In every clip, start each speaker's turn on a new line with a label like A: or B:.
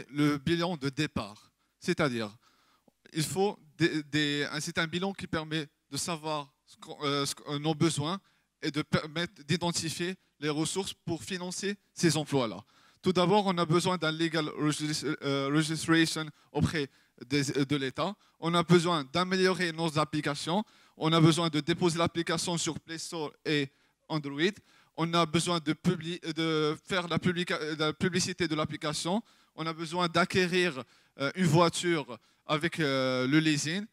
A: le bilan de départ. C'est-à-dire, c'est un bilan qui permet de savoir nos besoins et de permettre d'identifier les ressources pour financer ces emplois-là. Tout d'abord, on a besoin d'un legal registration auprès de l'État. On a besoin d'améliorer nos applications. On a besoin de déposer l'application sur Play Store et Android. On a besoin de faire la publicité de l'application. On a besoin d'acquérir une voiture avec le leasing.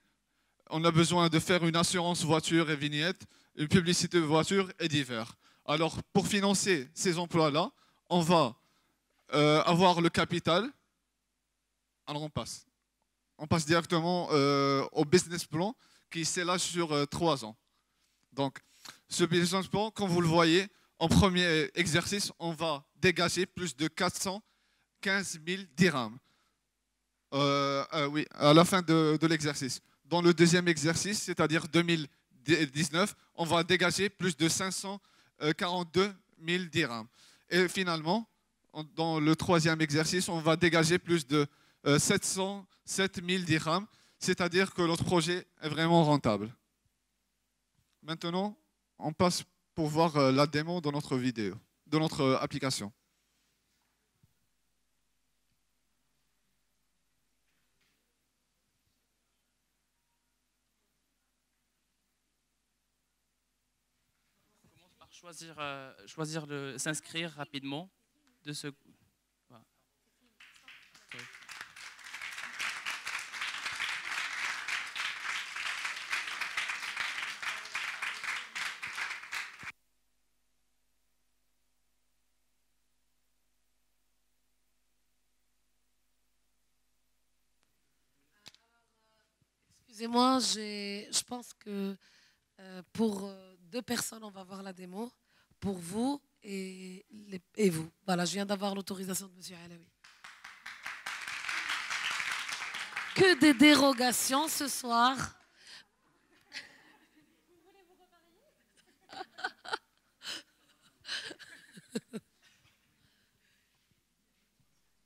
A: On a besoin de faire une assurance voiture et vignette, une publicité de voiture et divers. Alors, pour financer ces emplois-là, on va avoir le capital. Alors, on passe. On passe directement au business plan qui s'élage sur 3 ans. Donc, ce business plan, comme vous le voyez, en premier exercice, on va dégager plus de 415 000 dirhams. Oui, à la fin de l'exercice. Dans le deuxième exercice, c'est-à-dire 2019, on va dégager plus de 542 000 dirhams. Et finalement, dans le troisième exercice, on va dégager plus de 707 000 dirhams, c'est-à-dire que notre projet est vraiment rentable. Maintenant, on passe pour voir la démo de notre vidéo, de notre application.
B: Choisir s'inscrire rapidement de ce. Voilà. Oui.
C: Excusez-moi, je pense que pour 2 personnes, on va voir la démo. Pour vous et vous. Voilà, je viens d'avoir l'autorisation de M. Alaoui. Que des dérogations ce soir.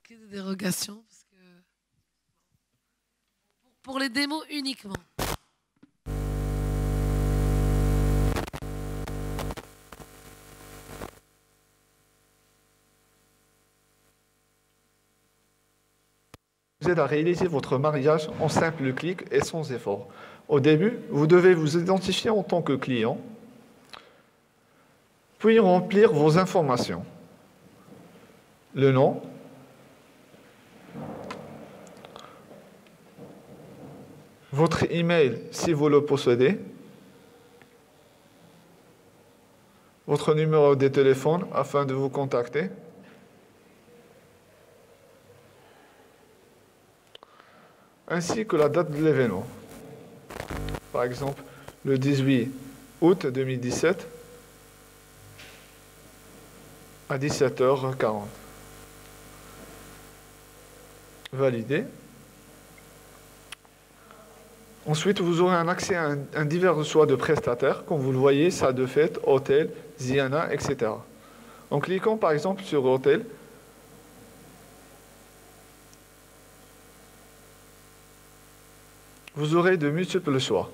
C: Que des dérogations. Parce que pour les démos uniquement.
D: Vous aide à réaliser votre mariage en simple clic et sans effort. Au début, vous devez vous identifier en tant que client, puis remplir vos informations. Le nom, votre email si vous le possédez, votre numéro de téléphone afin de vous contacter, ainsi que la date de l'événement. Par exemple, le 18 août 2017 à 17h40. Validé. Ensuite, vous aurez un accès à un divers choix de prestataires. Comme vous le voyez, salle de fête, hôtel, Ziana, etc. En cliquant par exemple sur hôtel, vous aurez de multiples choix.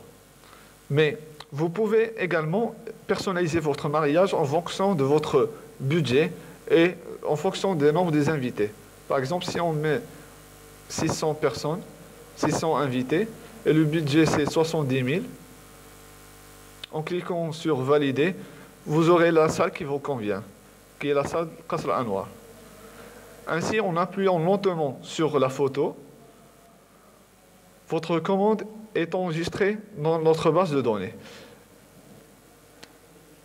D: Mais vous pouvez également personnaliser votre mariage en fonction de votre budget et en fonction des nombres des invités. Par exemple, si on met 600 personnes, 600 invités, et le budget c'est 70 000, en cliquant sur valider, vous aurez la salle qui vous convient, qui est la salle Qasr Anwar. Ainsi, en appuyant lentement sur la photo, votre commande est enregistrée dans notre base de données.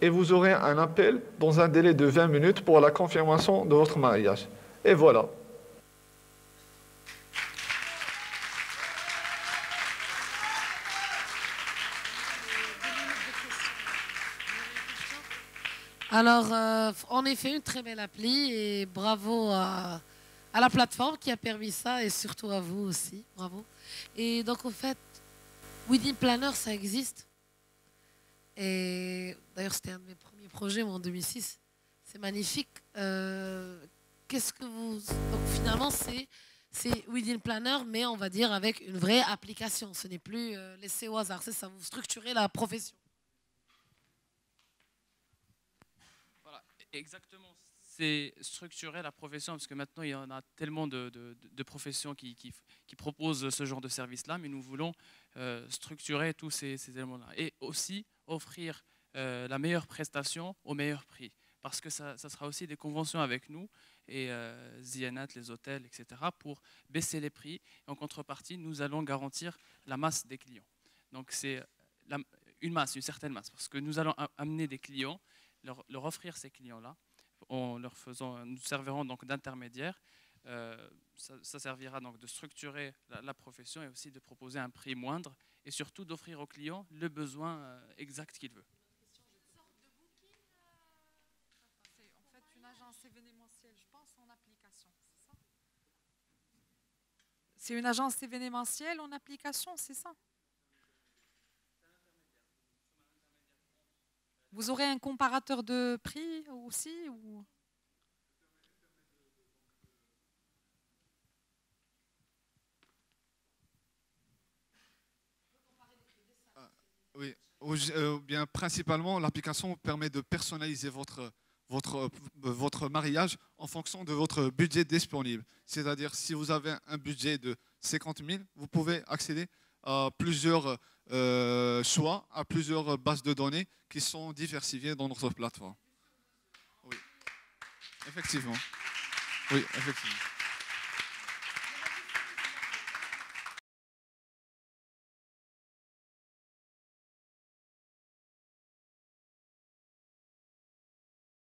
D: Et vous aurez un appel dans un délai de 20 minutes pour la confirmation de votre mariage. Et voilà.
C: Alors, en effet, une très belle appli et bravo à la plateforme qui a permis ça et surtout à vous aussi. Bravo. Et donc, en fait, Wedding Planner, ça existe. Et d'ailleurs, c'était un de mes premiers projets, moi, en 2006. C'est magnifique. Qu'est-ce que vous... Donc, finalement, C'est Wedding Planner, mais on va dire avec une vraie application. Ce n'est plus laissé au hasard. C'est ça, vous structurez la profession.
B: Voilà, exactement. C'est structurer la profession, parce que maintenant, il y en a tellement de professions qui proposent ce genre de service-là, mais nous voulons structurer tous ces éléments-là. Et aussi offrir la meilleure prestation au meilleur prix. Parce que ça sera aussi des conventions avec nous et Zianat, les hôtels, etc. pour baisser les prix. Et en contrepartie, nous allons garantir la masse des clients. Donc c'est une certaine masse, parce que nous allons amener des clients, leur offrir ces clients-là, nous servirons donc d'intermédiaires. Ça servira donc de structurer la profession et aussi de proposer un prix moindre et surtout d'offrir au client le besoin exact qu'il veut.
E: Événementielle, je pense, en application, c'est ça? C'est une agence événementielle en application, c'est ça? Vous aurez un comparateur de prix aussi ou...
A: Oui, bien principalement, l'application permet de personnaliser votre mariage en fonction de votre budget disponible. C'est-à-dire, si vous avez un budget de 50 000, vous pouvez accéder à plusieurs choix, à plusieurs bases de données qui sont diversifiées dans notre plateforme. Oui, effectivement. Oui, effectivement.